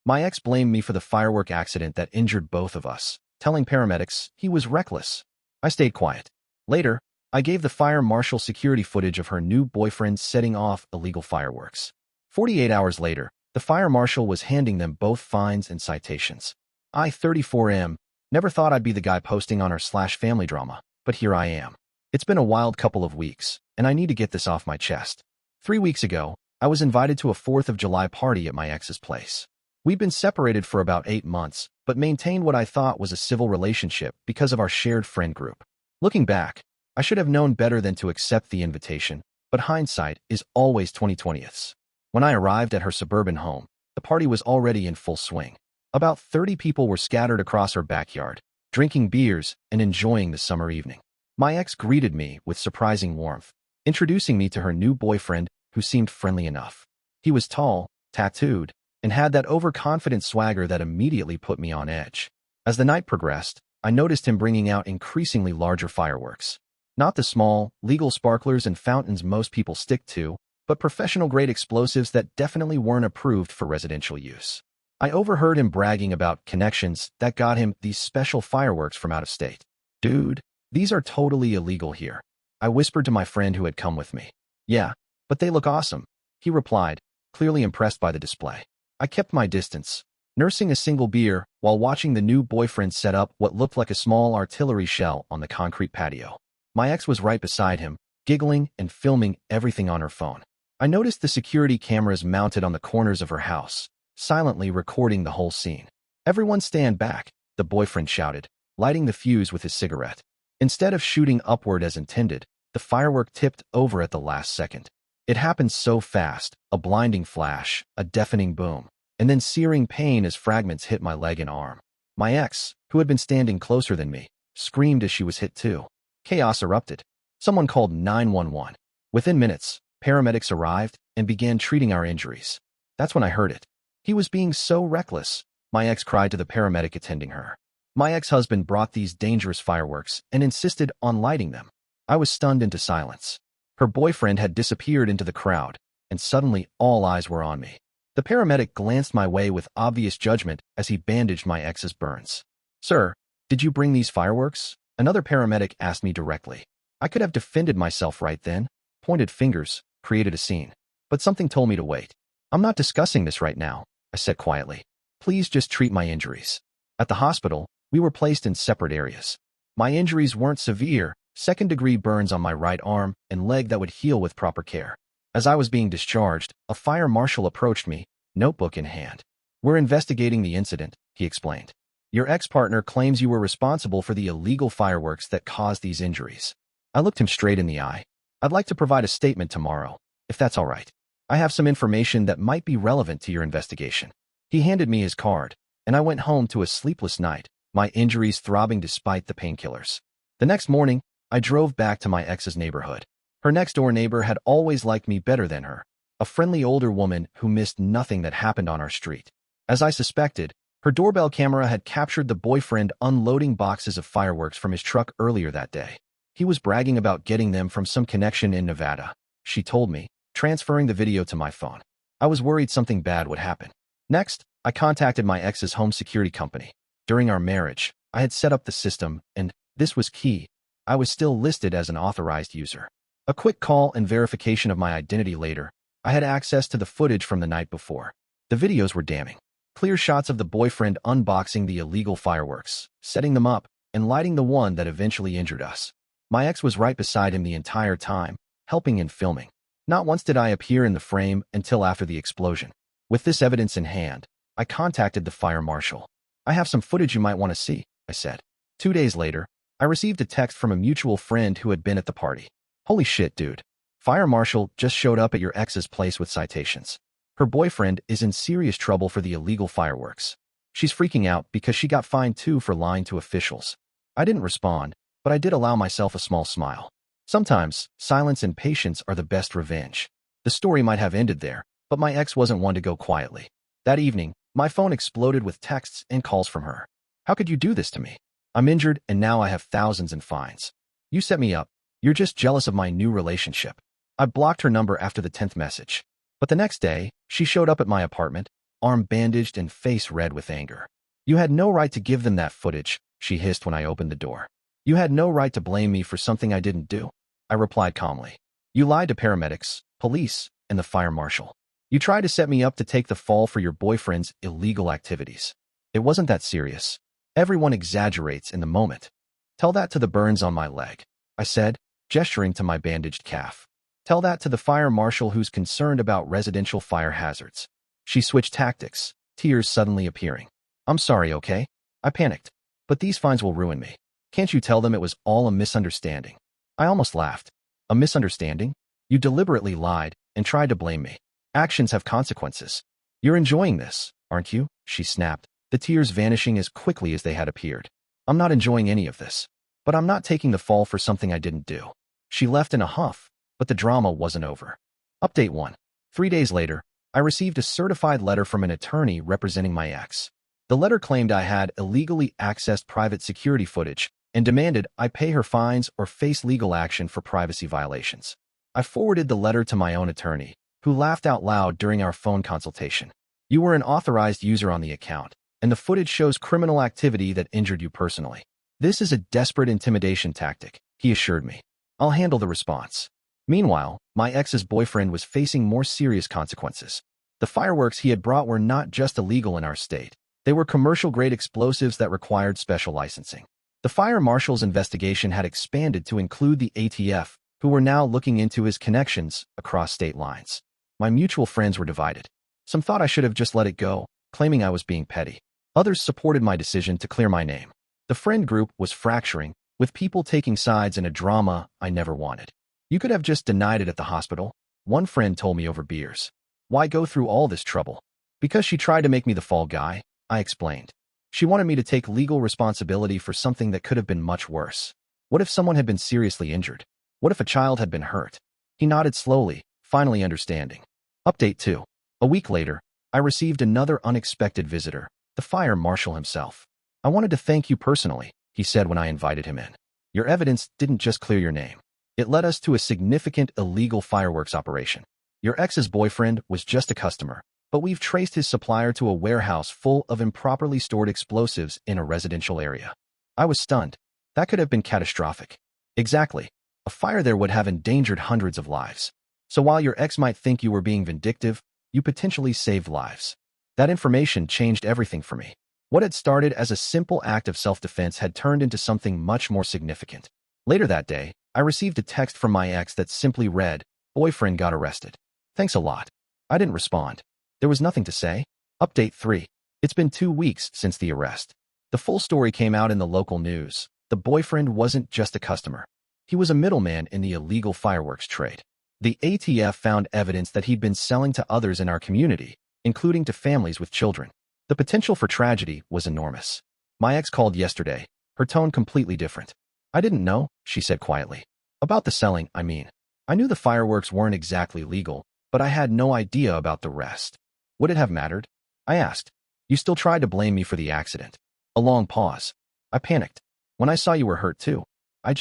My ex blamed me for the firework accident that injured both of us, telling paramedics he was reckless. I stayed quiet. Later, I gave the fire marshal security footage of her new boyfriend setting off illegal fireworks. 48 hours later, the fire marshal was handing them both fines and citations. I, 34M, never thought I'd be the guy posting on r/family drama, but here I am. It's been a wild couple of weeks, and I need to get this off my chest. 3 weeks ago, I was invited to a 4th of July party at my ex's place. We'd been separated for about 8 months, but maintained what I thought was a civil relationship because of our shared friend group. Looking back, I should have known better than to accept the invitation, but hindsight is always 20/20. When I arrived at her suburban home, the party was already in full swing. About 30 people were scattered across her backyard, drinking beers and enjoying the summer evening. My ex greeted me with surprising warmth, introducing me to her new boyfriend, who seemed friendly enough. He was tall, tattooed, and had that overconfident swagger that immediately put me on edge. As the night progressed, I noticed him bringing out increasingly larger fireworks. Not the small, legal sparklers and fountains most people stick to, but professional-grade explosives that definitely weren't approved for residential use. I overheard him bragging about connections that got him these special fireworks from out of state. "Dude, these are totally illegal here," I whispered to my friend who had come with me. "Yeah, but they look awesome," he replied, clearly impressed by the display. I kept my distance, nursing a single beer while watching the new boyfriend set up what looked like a small artillery shell on the concrete patio. My ex was right beside him, giggling and filming everything on her phone. I noticed the security cameras mounted on the corners of her house, silently recording the whole scene. "Everyone stand back," the boyfriend shouted, lighting the fuse with his cigarette. Instead of shooting upward as intended, the firework tipped over at the last second. It happened so fast, a blinding flash, a deafening boom, and then searing pain as fragments hit my leg and arm. My ex, who had been standing closer than me, screamed as she was hit too. Chaos erupted. Someone called 911. Within minutes, paramedics arrived and began treating our injuries. That's when I heard it. "He was being so reckless," my ex cried to the paramedic attending her. My ex-husband brought these dangerous fireworks and insisted on lighting them. I was stunned into silence. Her boyfriend had disappeared into the crowd, and suddenly all eyes were on me. The paramedic glanced my way with obvious judgment as he bandaged my ex's burns. "Sir, did you bring these fireworks?" Another paramedic asked me directly. I could have defended myself right then, pointed fingers, created a scene. But something told me to wait. "I'm not discussing this right now," I said quietly. "Please just treat my injuries." At the hospital, we were placed in separate areas. My injuries weren't severe, second-degree burns on my right arm and leg that would heal with proper care. As I was being discharged, a fire marshal approached me, notebook in hand. "We're investigating the incident," he explained. "Your ex-partner claims you were responsible for the illegal fireworks that caused these injuries." I looked him straight in the eye. "I'd like to provide a statement tomorrow, if that's all right. I have some information that might be relevant to your investigation." He handed me his card, and I went home to a sleepless night, my injuries throbbing despite the painkillers. The next morning, I drove back to my ex's neighborhood. Her next-door neighbor had always liked me better than her, a friendly older woman who missed nothing that happened on our street. As I suspected, her doorbell camera had captured the boyfriend unloading boxes of fireworks from his truck earlier that day. He was bragging about getting them from some connection in Nevada, she told me, transferring the video to my phone. I was worried something bad would happen. Next, I contacted my ex's home security company. During our marriage, I had set up the system, and, this was key, I was still listed as an authorized user. A quick call and verification of my identity later, I had access to the footage from the night before. The videos were damning. Clear shots of the boyfriend unboxing the illegal fireworks, setting them up, and lighting the one that eventually injured us. My ex was right beside him the entire time, helping in filming. Not once did I appear in the frame until after the explosion. With this evidence in hand, I contacted the fire marshal. "I have some footage you might want to see," I said. 2 days later, I received a text from a mutual friend who had been at the party. "Holy shit, dude. Fire marshal just showed up at your ex's place with citations. Her boyfriend is in serious trouble for the illegal fireworks. She's freaking out because she got fined too for lying to officials." I didn't respond, but I did allow myself a small smile. Sometimes, silence and patience are the best revenge. The story might have ended there, but my ex wasn't one to go quietly. That evening, my phone exploded with texts and calls from her. "How could you do this to me? I'm injured and now I have thousands in fines. You set me up. You're just jealous of my new relationship." I blocked her number after the 10th message. But the next day, she showed up at my apartment, arm bandaged and face red with anger. "You had no right to give them that footage," she hissed when I opened the door. "You had no right to blame me for something I didn't do," I replied calmly. "You lied to paramedics, police, and the fire marshal. You tried to set me up to take the fall for your boyfriend's illegal activities. It wasn't that serious. Everyone exaggerates in the moment. Tell that to the burns on my leg," I said, gesturing to my bandaged calf. "Tell that to the fire marshal who's concerned about residential fire hazards." She switched tactics, tears suddenly appearing. "I'm sorry, okay?" I panicked. "But these fines will ruin me. Can't you tell them it was all a misunderstanding?" I almost laughed. "A misunderstanding? You deliberately lied and tried to blame me. Actions have consequences. You're enjoying this, aren't you?" she snapped, the tears vanishing as quickly as they had appeared. "I'm not enjoying any of this. But I'm not taking the fall for something I didn't do." She left in a huff, but the drama wasn't over. Update 1. 3 days later, I received a certified letter from an attorney representing my ex. The letter claimed I had illegally accessed private security footage and demanded I pay her fines or face legal action for privacy violations. I forwarded the letter to my own attorney, who laughed out loud during our phone consultation. "You were an authorized user on the account, and the footage shows criminal activity that injured you personally. This is a desperate intimidation tactic," he assured me. "I'll handle the response." Meanwhile, my ex's boyfriend was facing more serious consequences. The fireworks he had brought were not just illegal in our state. They were commercial-grade explosives that required special licensing. The fire marshal's investigation had expanded to include the ATF, who were now looking into his connections across state lines. My mutual friends were divided. Some thought I should have just let it go, claiming I was being petty. Others supported my decision to clear my name. The friend group was fracturing, with people taking sides in a drama I never wanted. "You could have just denied it at the hospital," one friend told me over beers. "Why go through all this trouble?" "Because she tried to make me the fall guy," I explained. "She wanted me to take legal responsibility for something that could have been much worse. What if someone had been seriously injured? What if a child had been hurt?" He nodded slowly, finally understanding. Update 2. A week later, I received another unexpected visitor, the fire marshal himself. "I wanted to thank you personally," he said when I invited him in. "Your evidence didn't just clear your name. It led us to a significant illegal fireworks operation. Your ex's boyfriend was just a customer, but we've traced his supplier to a warehouse full of improperly stored explosives in a residential area." I was stunned. That could have been catastrophic. Exactly. A fire there would have endangered hundreds of lives. So while your ex might think you were being vindictive, you potentially saved lives. That information changed everything for me. What had started as a simple act of self-defense had turned into something much more significant. Later that day, I received a text from my ex that simply read, "Boyfriend got arrested. Thanks a lot." I didn't respond. There was nothing to say. Update 3. It's been 2 weeks since the arrest. The full story came out in the local news. The boyfriend wasn't just a customer. He was a middleman in the illegal fireworks trade. The ATF found evidence that he'd been selling to others in our community, including to families with children. The potential for tragedy was enormous. My ex called yesterday, her tone completely different. "I didn't know," she said quietly. "About the selling, I mean. I knew the fireworks weren't exactly legal, but I had no idea about the rest." "Would it have mattered?" I asked. "You still tried to blame me for the accident." A long pause. I panicked. "When I saw you were hurt too. I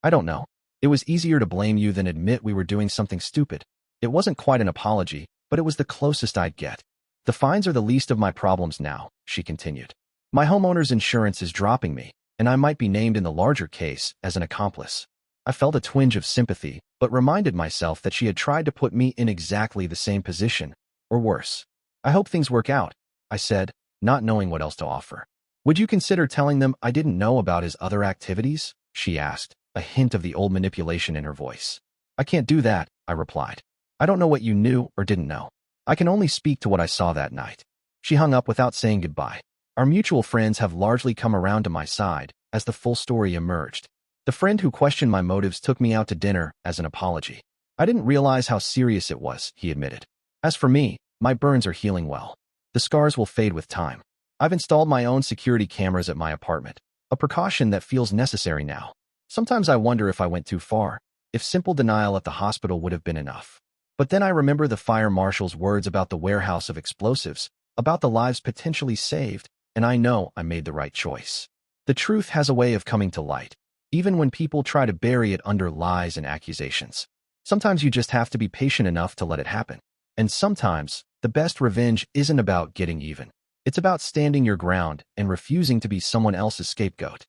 don't know. It was easier to blame you than admit we were doing something stupid." It wasn't quite an apology, but it was the closest I'd get. "The fines are the least of my problems now," she continued. "My homeowner's insurance is dropping me, and I might be named in the larger case as an accomplice." I felt a twinge of sympathy, but reminded myself that she had tried to put me in exactly the same position, or worse. "I hope things work out," I said, not knowing what else to offer. "Would you consider telling them I didn't know about his other activities?" she asked, a hint of the old manipulation in her voice. "I can't do that," I replied. "I don't know what you knew or didn't know. I can only speak to what I saw that night." She hung up without saying goodbye. Our mutual friends have largely come around to my side as the full story emerged. The friend who questioned my motives took me out to dinner as an apology. "I didn't realize how serious it was," he admitted. "As for me, my burns are healing well. The scars will fade with time. I've installed my own security cameras at my apartment, a precaution that feels necessary now. Sometimes I wonder if I went too far, if simple denial at the hospital would have been enough. But then I remember the fire marshal's words about the warehouse of explosives, about the lives potentially saved, and I know I made the right choice. The truth has a way of coming to light, even when people try to bury it under lies and accusations. Sometimes you just have to be patient enough to let it happen. And sometimes, The best revenge isn't about getting even. It's about standing your ground and refusing to be someone else's scapegoat.